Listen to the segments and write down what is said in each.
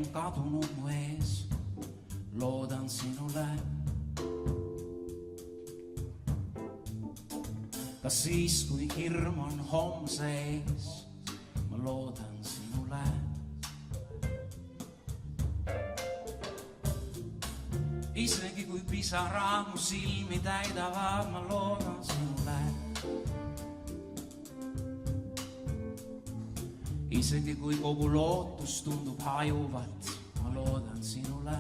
on kadunud mu ees, loodan sinule. Ka siis, kui hirm on homse ees, ma loodan sinule. Isegi kui pisarad mu silmi täidavad, ma loodan sinule. Isegi kui kogu lootus tundub hajuvat, ma loodan sinule.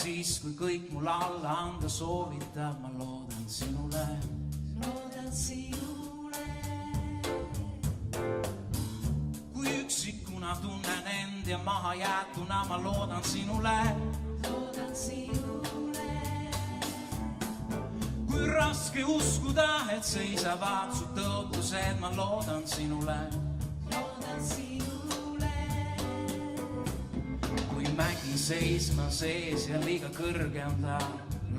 Siis, kui kõik mul alla anda soovitab, ma loodan sinule. Loodan sinule. Kui üksikuna tunnen end ja maha jäetuna, ma loodan sinule. Loodan sinule. Kui raske uskuda, et seisavad su tõotused, ma loodan sinule. Loodan sinule. Mägi seisma sees ja liiga kõrge on ta,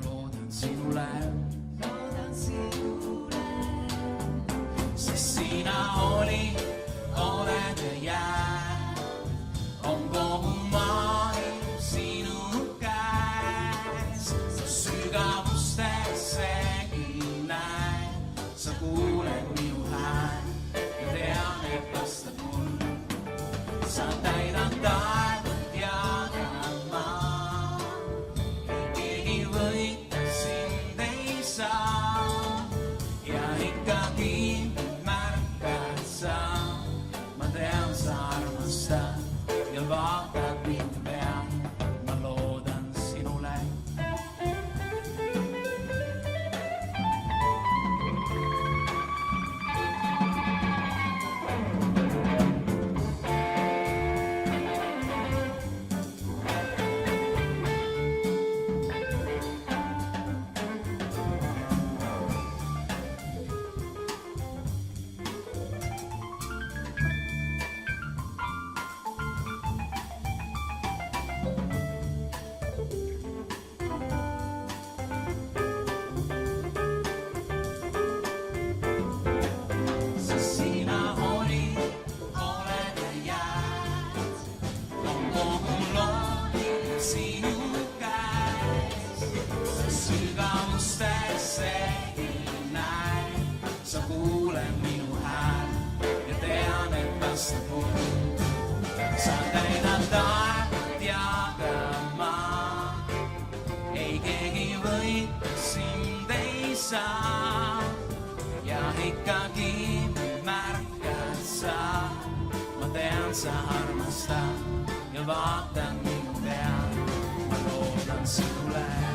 loodan sinule. Loodan sinule. Sest sina olid, oled ja jääd, on kogu maailm sinu käes. Sa sügavustessegi näed, sa kuuled minu hääl ja tean, et vastab mul. Sa täidad taevast ja vaatad mind peal, ma loodan sinule. Sa kuulen minu hääl ja tean, et vastab mul. Sa täidad taevut ja ka maa, ei keegi võita sind ei saa. Ja ikkagi märkad sa, ma tean, sa armastad ja vaatan minu peal, ma loodan sinule.